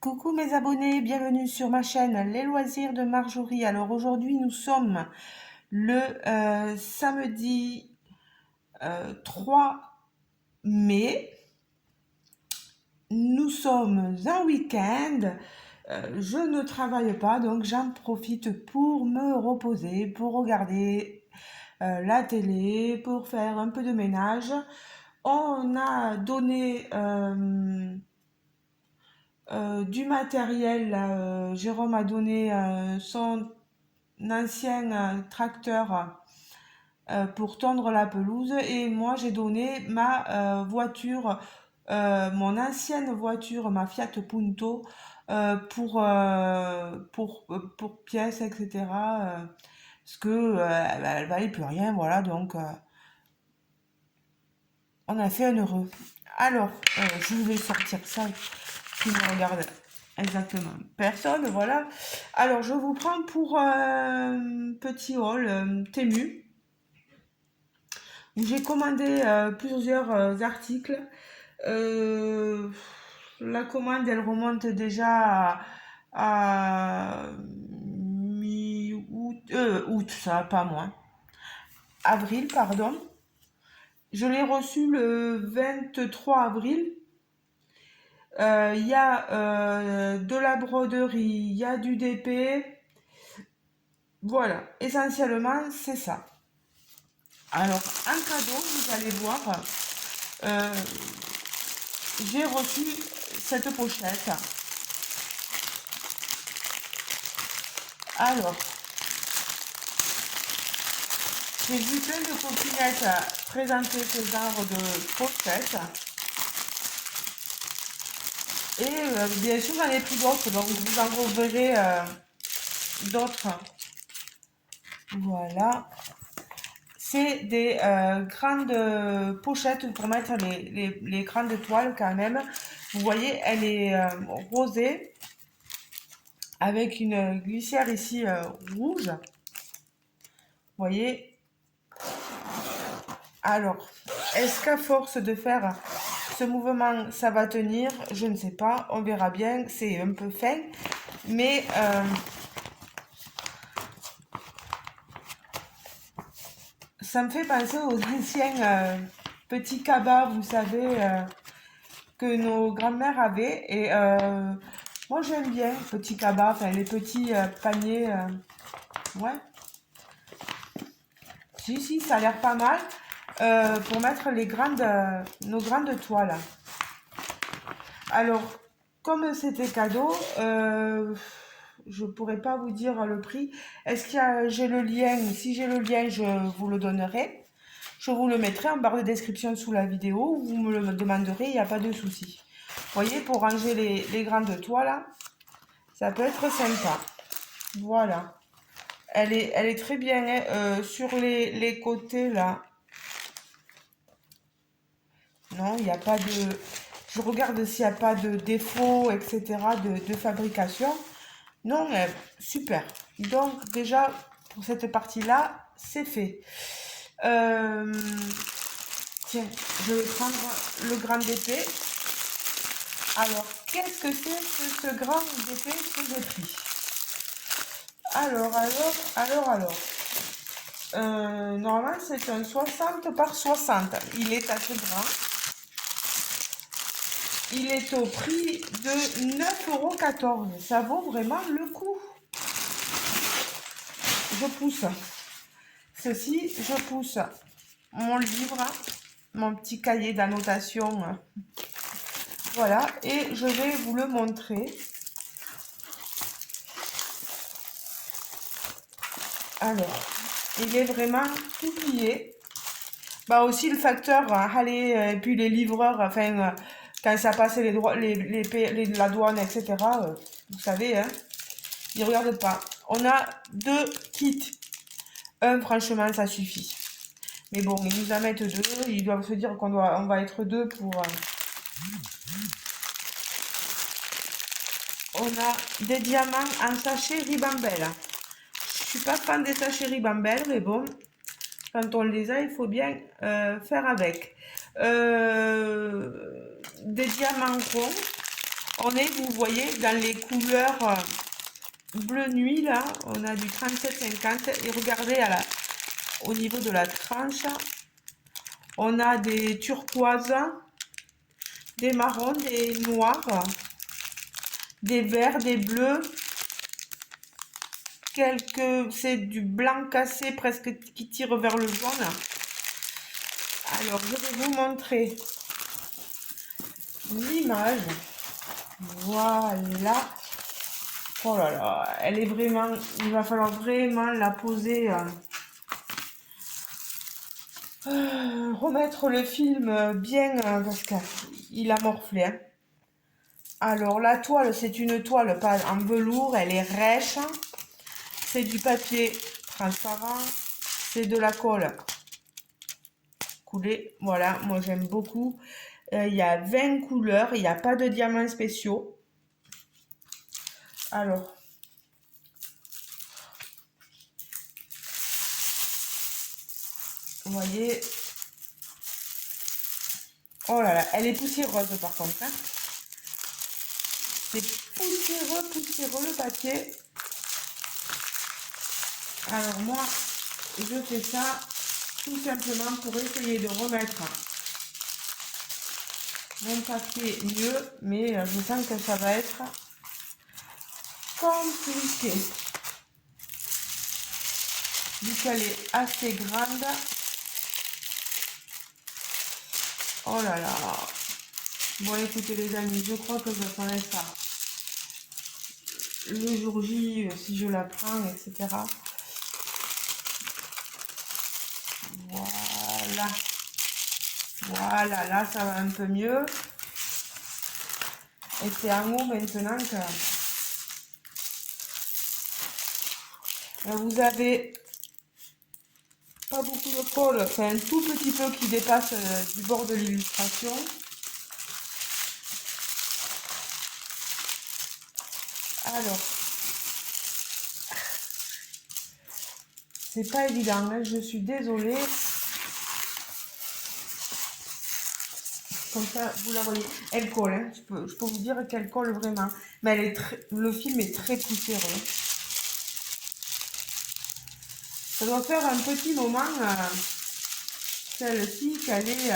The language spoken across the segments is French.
Coucou mes abonnés, bienvenue sur ma chaîne Les Loisirs de Marjorie. Alors aujourd'hui nous sommes le samedi 3 mai. Nous sommes un week-end. Je ne travaille pas donc j'en profite pour me reposer, pour regarder la télé, pour faire un peu de ménage. On a donné du matériel, là, Jérôme a donné son ancien tracteur pour tondre la pelouse et moi j'ai donné ma voiture, mon ancienne voiture, ma Fiat Punto, pour pièces, etc. Parce que elle valait plus rien, voilà, donc on a fait un heureux. Alors, je vais sortir ça qui me regarde exactement. Personne, voilà. Alors, je vous prends pour un petit haul Temu où j'ai commandé plusieurs articles. Euh, la commande, elle remonte déjà à mi-août, août, ça va pas moins. Avril, pardon. Je l'ai reçu le 23 avril. Il y a de la broderie, il y a du DP. Voilà, essentiellement, c'est ça. Alors, un cadeau, vous allez voir, euh, j'ai reçu cette pochette. Alors, j'ai vu plein de coquinettes présenter ce genre de pochette. Et bien sûr, j'en ai pris d'autres, donc vous en reverrez d'autres. Voilà. C'est des grandes pochettes pour mettre les grandes toiles quand même. Vous voyez, elle est rosée avec une glissière ici rouge. Vous voyez. Alors, est-ce qu'à force de faire ce mouvement, ça va tenir? Je ne sais pas. On verra bien. C'est un peu fin. Mais ça me fait penser aux anciens petits cabas, vous savez, que nos grands-mères avaient. Et moi, j'aime bien petits cabas, enfin les petits paniers. Ouais, si, ça a l'air pas mal pour mettre nos grandes toiles. Alors, comme c'était cadeau, je pourrais pas vous dire le prix. Est-ce j'ai le lien? Si j'ai le lien, je vous le donnerai. Je vous le mettrai en barre de description sous la vidéo. Vous me le demanderez, il n'y a pas de souci. Vous voyez, pour ranger les grandes toiles, ça peut être sympa. Voilà. Elle est très bien hein, sur les côtés là. Non, il n'y a pas de... Je regarde s'il n'y a pas de défaut, etc. de fabrication. Non, super. Donc déjà, pour cette partie-là, c'est fait. Euh, Tiens, je vais prendre le grand épée. Alors, qu'est-ce que c'est que ce grand épée que j'ai pris? Alors. Normalement, c'est un 60 par 60. Il est assez grand. Il est au prix de 9,14 €. Ça vaut vraiment le coup. Je pousse. Ceci, je pousse mon livre, mon petit cahier d'annotation. Voilà, et je vais vous le montrer. Alors, il est vraiment tout plié. Bah aussi le facteur, allez, et puis les livreurs, enfin, quand ça passe la douane, etc., vous savez, hein, ils regardent pas. On a deux kits. Un, franchement, ça suffit. Mais bon, ils nous en mettent deux. Ils doivent se dire on va être deux pour... On a des diamants en sachet Ribambelle. Je suis pas fan des sachets Ribambelle, mais bon, quand on les a, il faut bien faire avec. Des diamants ronds. On est, vous voyez, dans les couleurs bleu nuit, là. On a du 37,50. Et regardez au niveau de la tranche, on a des turquoises, des marrons, des noirs, des verts, des bleus. C'est du blanc cassé presque qui tire vers le jaune. Alors, je vais vous montrer l'image. Voilà. Oh là là, elle est vraiment... Il va falloir vraiment la poser. Remettre le film bien parce qu'il a morflé. Hein. Alors, la toile, c'est une toile pas en velours. Elle est rêche. C'est du papier transparent. C'est de la colle coulée. Voilà, moi j'aime beaucoup. Il y a 20 couleurs. Il n'y a pas de diamants spéciaux. Alors, vous voyez. Oh là là, elle est poussiéreuse par contre. Hein. C'est poussiéreux le papier. Alors moi, je fais ça tout simplement pour essayer de remettre mon papier mieux, mais je sens que ça va être compliqué. Vu qu'elle est assez grande. Oh là là. Bon écoutez les amis, je crois que je ferai ça le jour J, si je la prends, etc. Voilà. Voilà, là ça va un peu mieux. Et c'est en haut maintenant que vous avez pas beaucoup de colle, c'est un tout petit peu qui dépasse du bord de l'illustration. Alors, c'est pas évident, hein, je suis désolée. Comme ça, vous la voyez. Elle colle, hein. Je peux vous dire qu'elle colle vraiment. Mais elle est le film est très poussiéreux. Ça doit faire un petit moment, celle-ci, qu'elle est,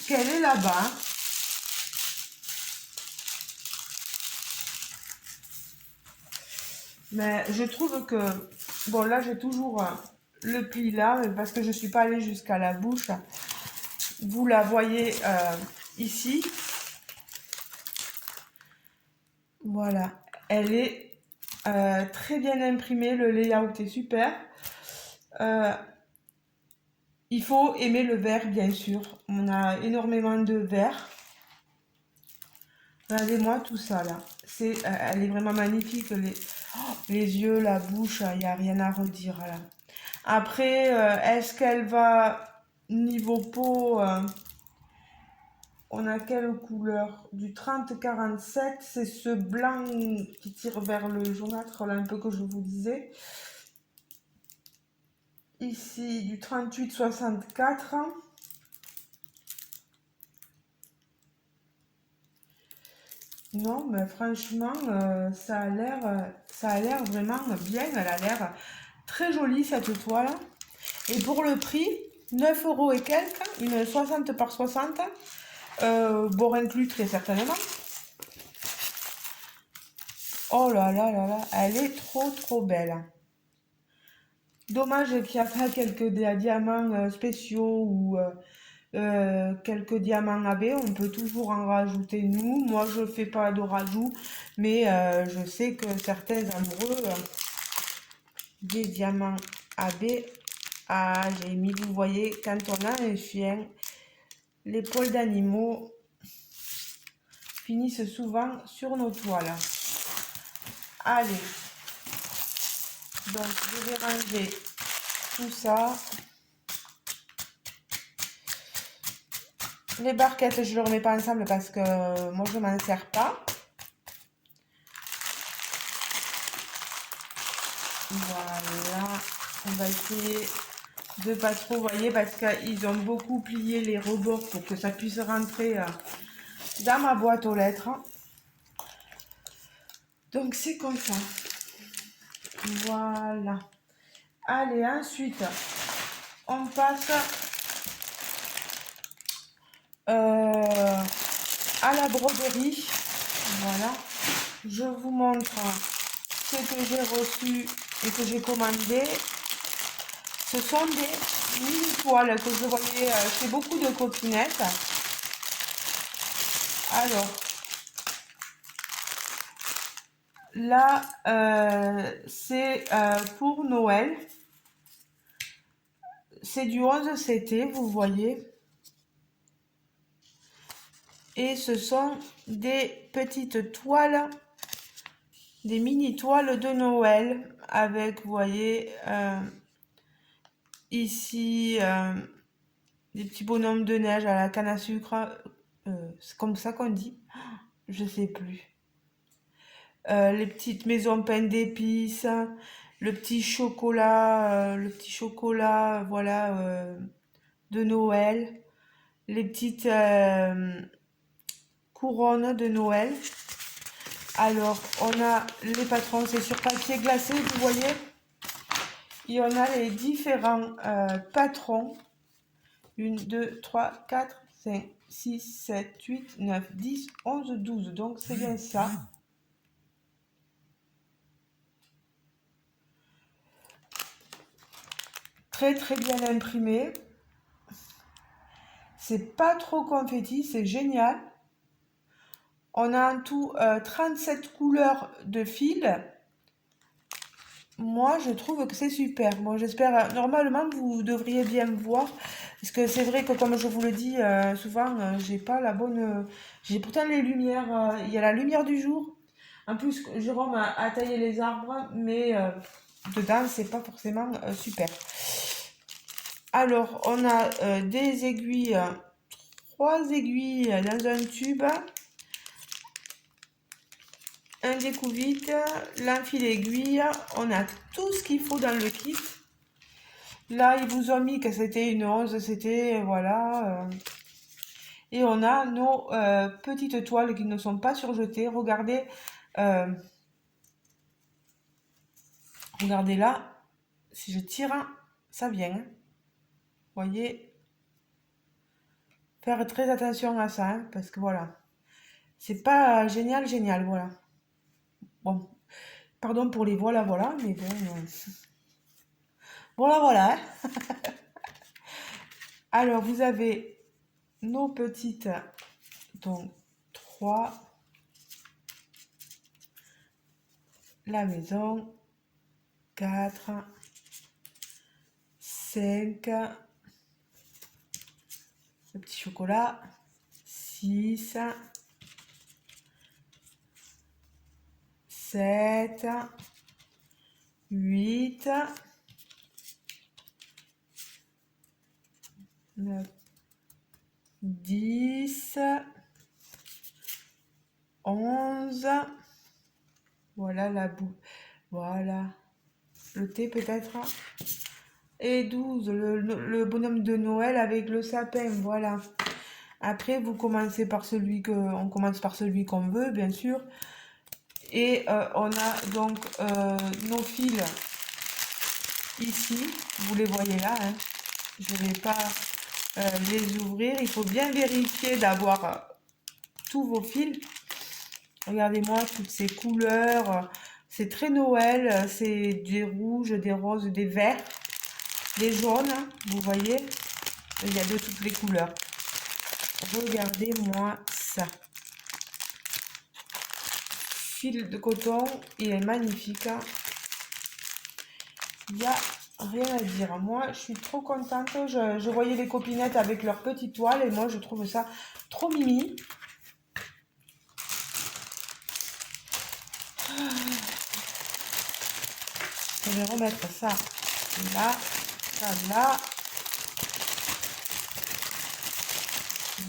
qu'elle est là-bas. Mais je trouve que, bon là j'ai toujours le pli là, parce que je ne suis pas allée jusqu'à la bouche. Vous la voyez ici. Voilà, elle est très bien imprimée, le layout est super. Il faut aimer le vert bien sûr, on a énormément de vert. Regardez-moi tout ça là, elle est vraiment magnifique, les yeux, la bouche, il n'y a rien à redire là. Après, est-ce qu'elle va niveau peau, on a quelle couleur? Du 30-47, c'est ce blanc qui tire vers le jaunâtre là un peu que je vous disais. Ici du 38-64. Non, mais franchement, ça a l'air vraiment bien. Elle a l'air très jolie cette toile. Et pour le prix, 9 € et quelques, une 60 par 60, bord inclus très certainement. Oh là là là là, elle est trop belle. Dommage qu'il n'y a pas quelques diamants spéciaux ou quelques diamants AB, on peut toujours en rajouter nous. Moi je fais pas de rajout, mais je sais que certains amoureux des diamants AB, j'ai mis, vous voyez, quand on a un chien, les poils d'animaux finissent souvent sur nos toiles. Allez, donc je vais ranger tout ça. Les barquettes, je ne les remets pas ensemble parce que moi, je ne m'en sers pas. Voilà. On va essayer de pas trop, voyez, parce qu'ils ont beaucoup plié les rebords pour que ça puisse rentrer dans ma boîte aux lettres. Donc c'est comme ça. Voilà. Allez, ensuite, on passe à la broderie. Voilà. Je vous montre ce que j'ai reçu et que j'ai commandé. Ce sont des mini toiles que je voyais chez beaucoup de copinettes. Alors, là, c'est pour Noël. C'est du 11 CT, vous voyez. Et ce sont des petites toiles, des mini toiles de Noël avec, vous voyez, ici, des petits bonhommes de neige à la canne à sucre. C'est comme ça qu'on dit. Je sais plus. Les petites maisons pleines d'épices, le petit chocolat, voilà, de Noël, les petites couronnes de Noël. Alors, on a les patrons, c'est sur papier glacé, vous voyez. Et on a les différents patrons. 1, 2, 3, 4, 5, 6, 7, 8, 9, 10, 11, 12. Donc, c'est bien ça. Très, très bien imprimé. C'est pas trop confetti, c'est génial. On a en tout 37 couleurs de fil. Moi, je trouve que c'est super. Bon, j'espère, normalement, vous devriez bien me voir. Parce que c'est vrai que, comme je vous le dis, souvent, j'ai pas la bonne... j'ai pourtant les lumières, il y a la lumière du jour. En plus, Jérôme a taillé les arbres, mais dedans, c'est pas forcément super. Alors, on a des aiguilles, 3 aiguilles dans un tube. Un découvite, l'enfil aiguille, on a tout ce qu'il faut dans le kit. Là, ils vous ont mis que c'était une 11, c'était, voilà. Et on a nos petites toiles qui ne sont pas surjetées. Regardez, regardez là, si je tire, ça vient. Vous voyez, faire très attention à ça, hein, parce que voilà, c'est pas génial, génial, voilà. Bon, pardon pour les voilà, voilà, mais bon, voilà, voilà. Hein. Alors, vous avez nos petites, donc 3, la maison, 4, 5, le petit chocolat, 6, 7, 8, 9, 10, 11, voilà la boue, voilà, le thé peut-être, et 12, le bonhomme de Noël avec le sapin, voilà. Après, vous commencez par celui on commence par celui qu'on veut, bien sûr. Et on a donc nos fils ici, vous les voyez là, hein. Je ne vais pas les ouvrir. Il faut bien vérifier d'avoir tous vos fils. Regardez-moi toutes ces couleurs. C'est très Noël. C'est des rouges, des roses, des verts, des jaunes. Vous voyez, il y a de toutes les couleurs. Regardez-moi ça. Fil de coton, il est magnifique. Il n'y a rien à dire. Moi, je suis trop contente. Je voyais les copinettes avec leurs petites toiles et moi, je trouve ça trop mimi. Je vais remettre ça là, ça là.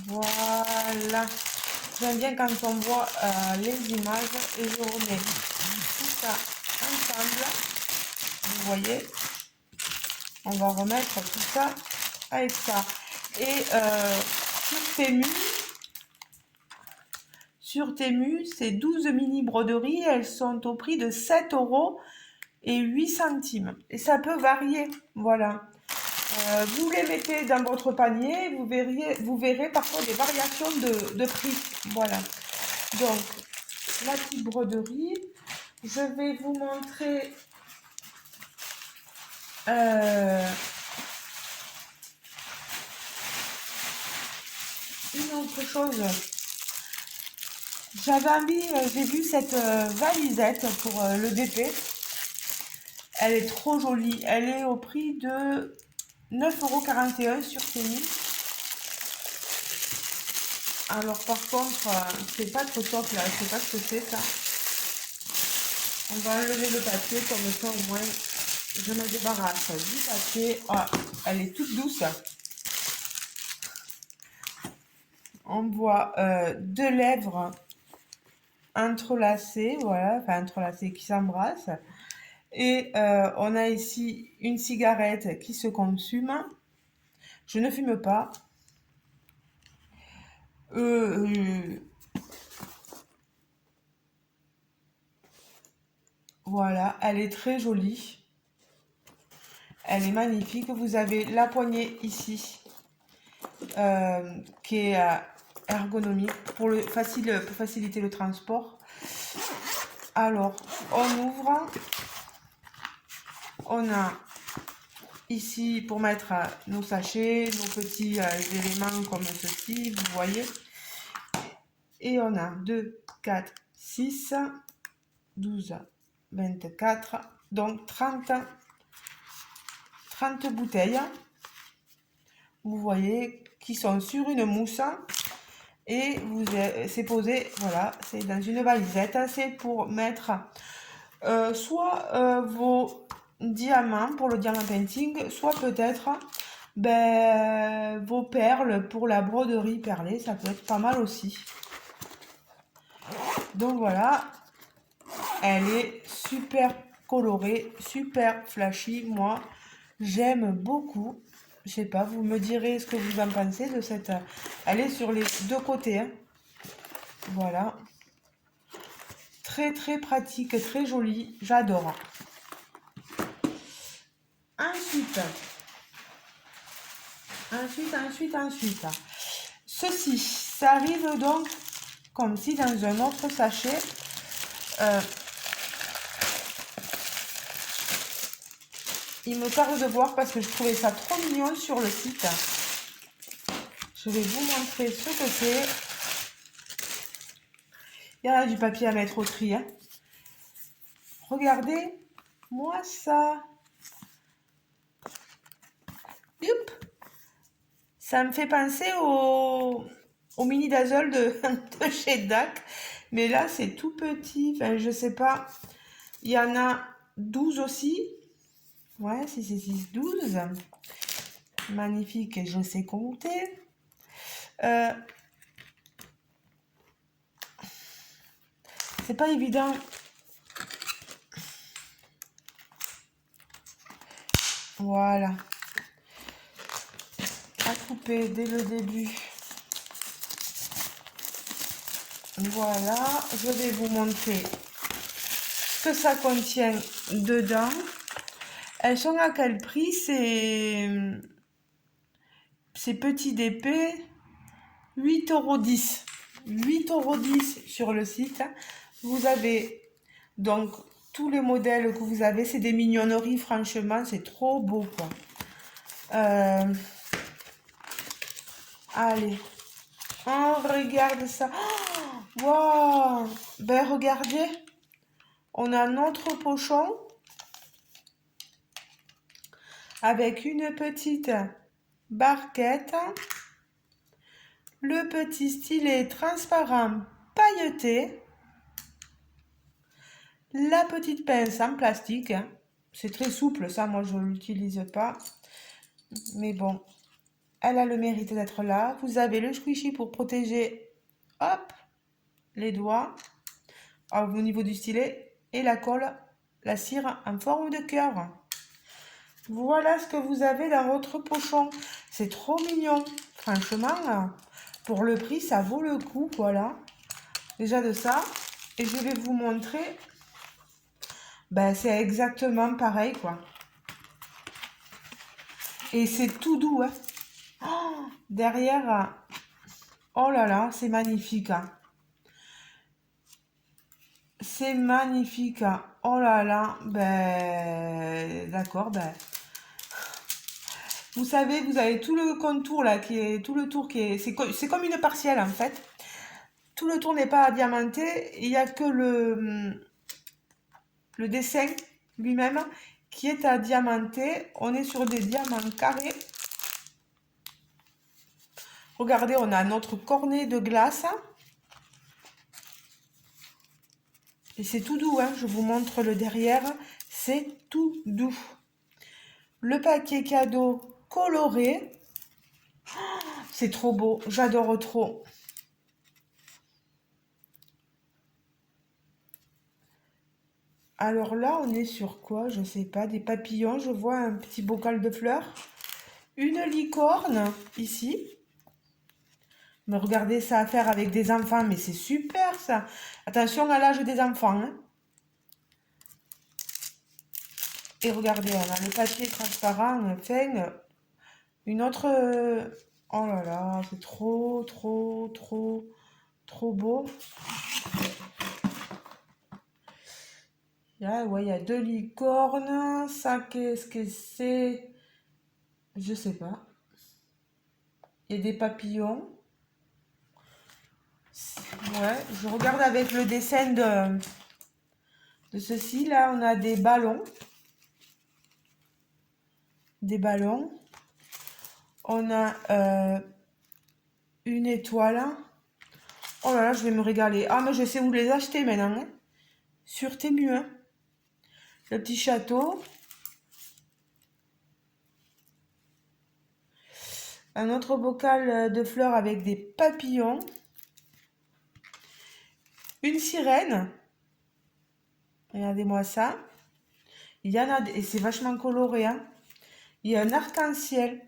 Voilà. J'aime bien quand on voit les images et je remets tout ça ensemble. Vous voyez, on va remettre tout ça avec ça. Et sur Temu, sur Temu, c'est 12 mini broderies. Elles sont au prix de 7 € et 8 centimes. Et ça peut varier, voilà. Vous les mettez dans votre panier, vous verrez parfois des variations de prix. Voilà. Donc, la petite broderie. Je vais vous montrer une autre chose. J'avais envie, j'ai vu cette valisette pour le DP. Elle est trop jolie. Elle est au prix de 9,41 € sur Temu. Alors par contre, c'est pas trop top là, je sais pas ce que c'est ça. On va enlever le papier, comme ça au moins je me débarrasse du papier. Ah, elle est toute douce. On voit deux lèvres entrelacées, voilà, enfin entrelacées qui s'embrassent. Et on a ici une cigarette qui se consume. Je ne fume pas. Voilà, elle est très jolie. Elle est magnifique. Vous avez la poignée ici qui est ergonomique pour faciliter le transport. Alors, on ouvre. On a ici pour mettre nos sachets, nos petits éléments comme ceci, vous voyez. Et on a 2, 4, 6, 12, 24, donc 30 bouteilles. Vous voyez, qui sont sur une mousse. Et c'est posé, voilà, c'est dans une valisette. C'est pour mettre soit vos diamants pour le diamant painting, soit peut-être vos perles pour la broderie perlée. Ça peut être pas mal aussi. Donc voilà, elle est super colorée, super flashy. Moi, j'aime beaucoup. Je sais pas, vous me direz ce que vous en pensez de cette... Elle est sur les deux côtés. Hein. Voilà. Très très pratique, très jolie. J'adore. Ensuite. Ceci, ça arrive donc comme si dans un autre sachet. Il me tarde de voir parce que je trouvais ça trop mignon sur le site. Je vais vous montrer ce que c'est. Il y a du papier à mettre au tri. Hein. Regardez, moi ça. Youp. Ça me fait penser au mini dazzle de chez DAC. Mais là, c'est tout petit. Enfin, je sais pas. Il y en a 12 aussi. Ouais, 6 et 6, 12. Magnifique, et je sais compter. C'est pas évident. Voilà. À couper dès le début. Voilà. Je vais vous montrer ce que ça contient dedans. Elles sont à quel prix ces petits DP? 8,10 €. 8,10 € sur le site. Vous avez donc tous les modèles que vous avez. C'est des mignonneries, franchement, c'est trop beau, quoi. Allez, on regarde ça. Waouh! Ben, regardez. On a notre pochon avec une petite barquette. Le petit stylet transparent pailleté. La petite pince en plastique. C'est très souple, ça, moi, je ne l'utilise pas. Mais bon, elle a le mérite d'être là. Vous avez le squishy pour protéger, hop, les doigts au niveau du stylet. Et la colle, la cire en forme de cœur. Voilà ce que vous avez dans votre pochon. C'est trop mignon. Franchement, pour le prix, ça vaut le coup, voilà. déjà de ça. Et je vais vous montrer, ben, c'est exactement pareil, quoi. Et c'est tout doux, hein. Oh, derrière, oh là là, c'est magnifique, hein. C'est magnifique, hein. Oh là là, ben, d'accord, ben. Vous savez, vous avez tout le contour là, qui est, tout le tour qui est, c'est comme une partielle en fait. Tout le tour n'est pas diamanté, il n'y a que le dessin lui-même qui est à diamanter. On est sur des diamants carrés. Regardez, on a notre cornet de glace. Et c'est tout doux, hein. Je vous montre le derrière. C'est tout doux. Le paquet cadeau coloré. C'est trop beau, j'adore trop. Alors là, on est sur quoi? Je sais pas, des papillons. Je vois un petit bocal de fleurs. Une licorne, ici. Mais regardez ça à faire avec des enfants, mais c'est super ça. Attention à l'âge des enfants, hein. Et regardez, on a le papier transparent, enfin, une autre... Oh là là, c'est trop, trop, trop, trop beau. Là, ouais, il y a deux licornes. Ça, qu'est-ce que c'est? Je sais pas. Il y a des papillons. Ouais, je regarde avec le dessin de ceci. Là, on a des ballons. Des ballons. On a une étoile. Oh là là, je vais me régaler. Ah, mais je sais où les acheter maintenant, hein. Sur Temu, hein. Le petit château. Un autre bocal de fleurs avec des papillons. Une sirène. Regardez-moi ça. Il y en a, et c'est vachement coloré, hein. Il y a un arc-en-ciel.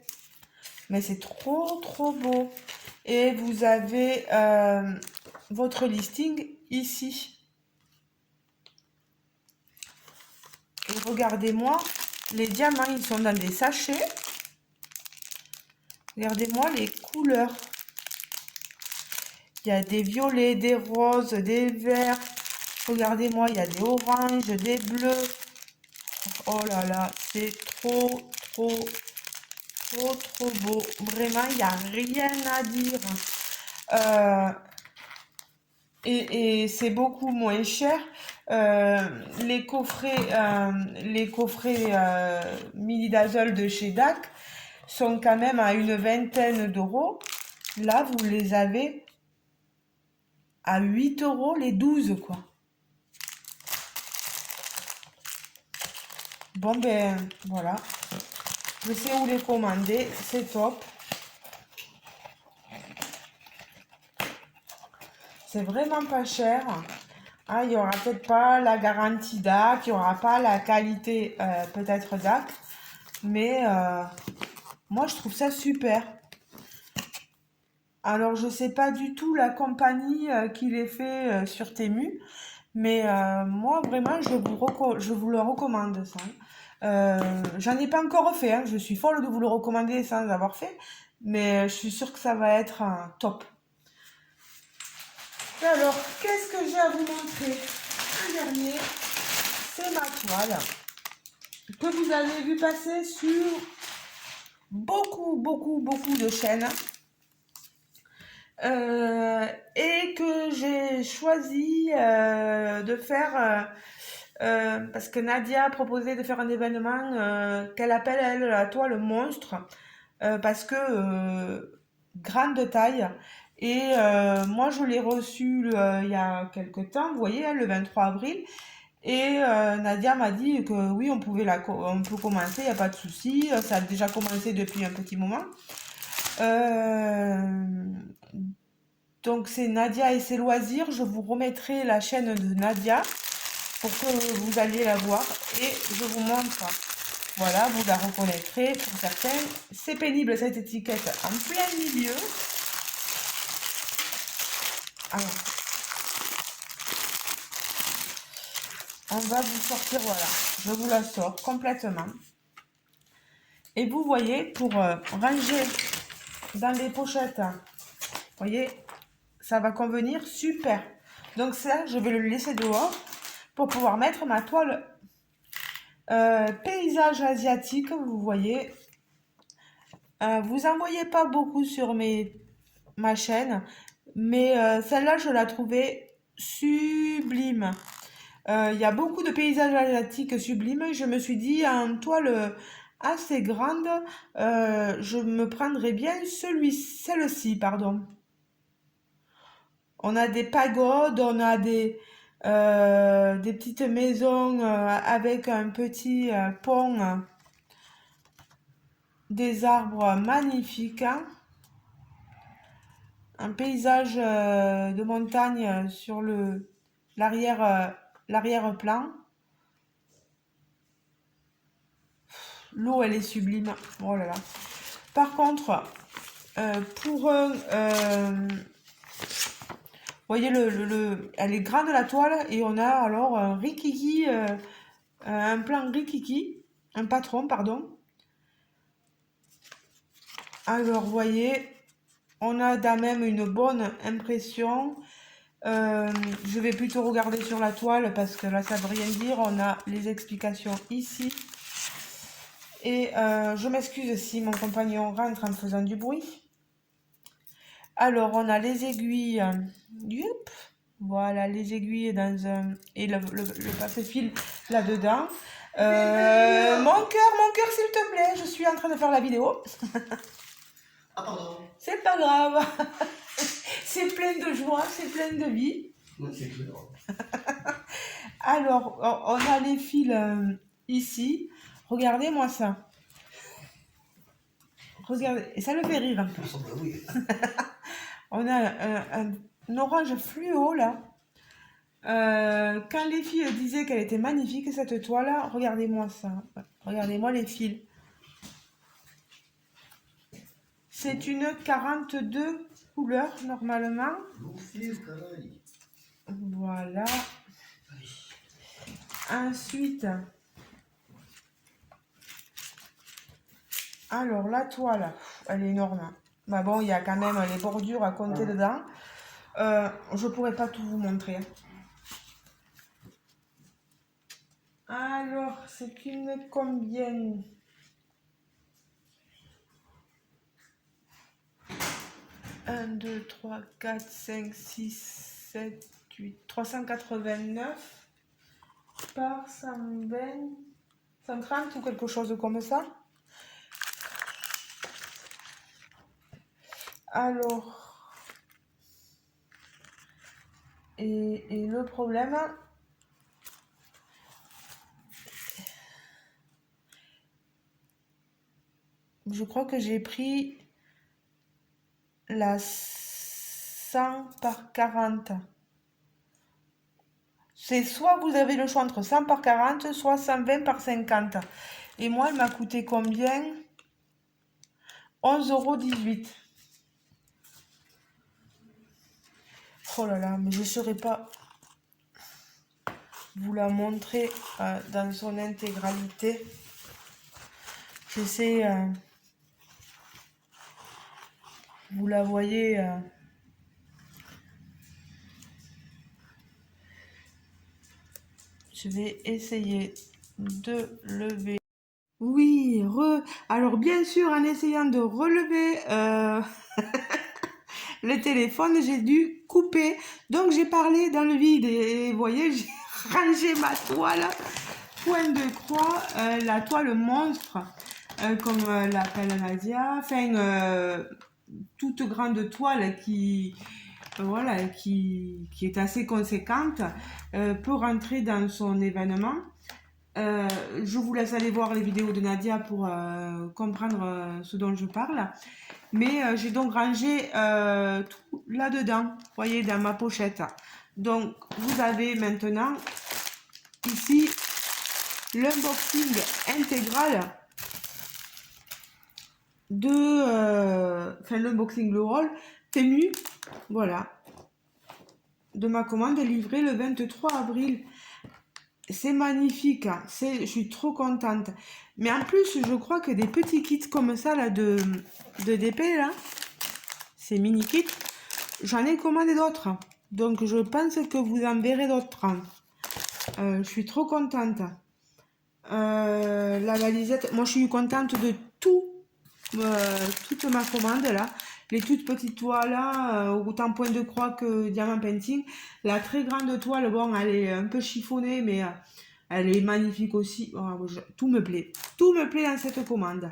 Mais c'est trop, trop beau. Et vous avez votre listing ici. Et regardez-moi, les diamants, ils sont dans des sachets. Regardez-moi les couleurs. Il y a des violets, des roses, des verts. Regardez-moi, il y a des oranges, des bleus. Oh là là, c'est trop, trop, trop, trop beau. Vraiment, il n'y a rien à dire. Et c'est beaucoup moins cher. Les coffrets mini-dazzle de chez DAC sont quand même à une vingtaine d'euros. Là, vous les avez à 8 euros les 12, quoi. Bon, ben, voilà. Je sais où les commander. C'est top. C'est vraiment pas cher. Ah, il n'y aura peut-être pas la garantie DAC, il n'y aura pas la qualité peut-être DAC. Mais moi, je trouve ça super. Alors, je sais pas du tout la compagnie qui les fait sur Temu, mais moi, vraiment, je vous le recommande, ça. J'en ai pas encore fait, hein. Je suis folle de vous le recommander sans avoir fait, mais je suis sûre que ça va être top. Et alors, qu'est-ce que j'ai à vous montrer? Un dernier, c'est ma toile que vous avez vu passer sur beaucoup, beaucoup, beaucoup de chaînes. Et que j'ai choisi de faire parce que Nadia a proposé de faire un événement qu'elle appelle elle la toile monstre parce que grande taille et moi je l'ai reçu il y a quelque temps, vous voyez, le 23 avril. Et Nadia m'a dit que oui, on peut commencer, il n'y a pas de souci. Ça a déjà commencé depuis un petit moment. Donc c'est Nadia et ses loisirs. Je vous remettrai la chaîne de Nadia pour que vous alliez la voir. Et je vous montre. Voilà, vous la reconnaîtrez pour certains. C'est pénible cette étiquette en plein milieu. Alors, on va vous sortir, voilà, je vous la sors complètement. Et vous voyez, pour ranger dans les pochettes, vous voyez, ça va convenir super. Donc ça, je vais le laisser dehors pour pouvoir mettre ma toile paysage asiatique, vous voyez. Vous en voyez pas beaucoup sur ma chaîne, mais celle-là, je la trouvais sublime. Il y a beaucoup de paysages asiatiques sublimes. Je me suis dit, en toile assez grande, je me prendrais bien celle-ci, pardon. On a des pagodes, on a des petites maisons avec un petit pont, des arbres magnifiques, hein. Un paysage de montagne sur l'arrière-plan. L'eau, elle est sublime. Oh là là. Par contre, pour un... vous voyez, elle est grande la toile et on a alors un rikiki, un plan rikiki, un patron, pardon. Alors, vous voyez, on a quand même une bonne impression. Je vais plutôt regarder sur la toile parce que là, ça ne veut rien dire. On a les explications ici. Et je m'excuse si mon compagnon rentre en faisant du bruit. Alors, on a les aiguilles. Youp, voilà, les aiguilles dans un... Et le passe-fil là-dedans. Mon cœur, s'il te plaît. Je suis en train de faire la vidéo. Ah, pardon. C'est pas grave. C'est plein de joie, c'est plein de vie. C'est clair. Alors, on a les fils ici. Regardez-moi ça. Regardez, et ça le fait rire un peu. Oui. On a un orange fluo là. Quand les filles disaient qu'elle était magnifique, cette toile, regardez-moi ça. Regardez-moi les fils. C'est une 42 couleurs normalement. Voilà. Ensuite, alors la toile, elle est énorme. Bah bon, il y a quand même les bordures à compter dedans. Je pourrais pas tout vous montrer. Alors, c'est une combien? Un, 2, 3, 4, 5, 6, 7, 8, 389 par 120, 130 ou quelque chose comme ça. Alors, et le problème, je crois que j'ai pris la 100 par 40. C'est soit vous avez le choix entre 100 par 40, soit 120 par 50. Et moi, elle m'a coûté combien? 11,18 €. Oh là là, mais je ne saurais pas vous la montrer dans son intégralité. J'essaie, vous la voyez, je vais essayer de lever. Oui, alors bien sûr, en essayant de relever le téléphone, j'ai dû couper. Donc j'ai parlé dans le vide et vous voyez, j'ai rangé ma toile. Point de croix, la toile monstre, comme l'appelle Nadia. Enfin, toute grande toile voilà, qui est assez conséquente, peut rentrer dans son événement. Je vous laisse aller voir les vidéos de Nadia pour comprendre ce dont je parle. Mais j'ai donc rangé tout là-dedans, vous voyez, dans ma pochette. Donc, vous avez maintenant ici l'unboxing intégral enfin l'unboxing, le haul tenu, voilà, de ma commande livrée le 23 avril. C'est magnifique, hein. Je suis trop contente. Mais en plus, je crois que des petits kits comme ça, là, de DP, là, ces mini kits, j'en ai commandé d'autres. Donc, je pense que vous en verrez d'autres. Je suis trop contente. La valisette, moi, je suis contente de tout, toute ma commande, là. Les toutes petites toiles, là, autant point de croix que diamant painting. La très grande toile, bon, elle est un peu chiffonnée, mais elle est magnifique aussi. Oh, tout me plaît. Tout me plaît dans cette commande.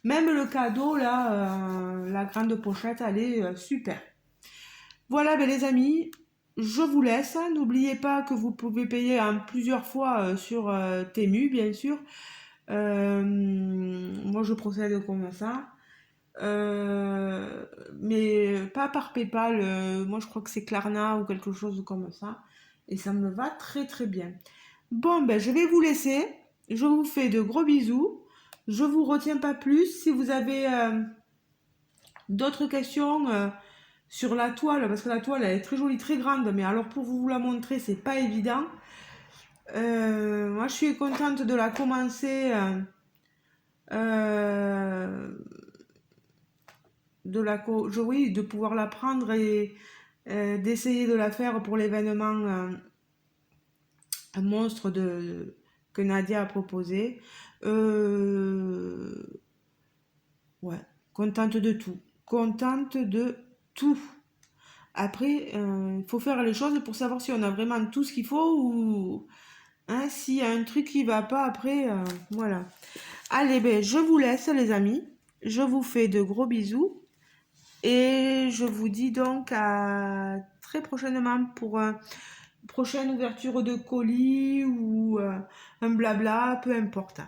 Même le cadeau, là, la grande pochette, elle est super. Voilà, ben, les amis, je vous laisse. N'oubliez pas que vous pouvez payer en plusieurs fois sur Temu, bien sûr. Moi, je procède comme ça. Mais pas par PayPal. Moi, je crois que c'est Klarna ou quelque chose comme ça. Et ça me va très très bien. Bon, ben, je vais vous laisser. Je vous fais de gros bisous. Je vous retiens pas plus. Si vous avez d'autres questions sur la toile, parce que la toile elle est très jolie, très grande, mais alors pour vous la montrer, c'est pas évident. Moi, je suis contente de la commencer. Euh, oui, de pouvoir la prendre et d'essayer de la faire pour l'événement un monstre que Nadia a proposé. Euh, ouais, contente de tout. Contente de tout. Après, il faut faire les choses pour savoir si on a vraiment tout ce qu'il faut ou hein, s'il y a un truc qui va pas après. Voilà. Allez, ben, je vous laisse, les amis. Je vous fais de gros bisous. Et je vous dis donc à très prochainement pour une prochaine ouverture de colis ou un blabla, peu importe.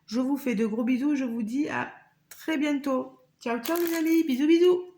Je vous fais de gros bisous, je vous dis à très bientôt. Ciao, ciao les amis, bisous, bisous.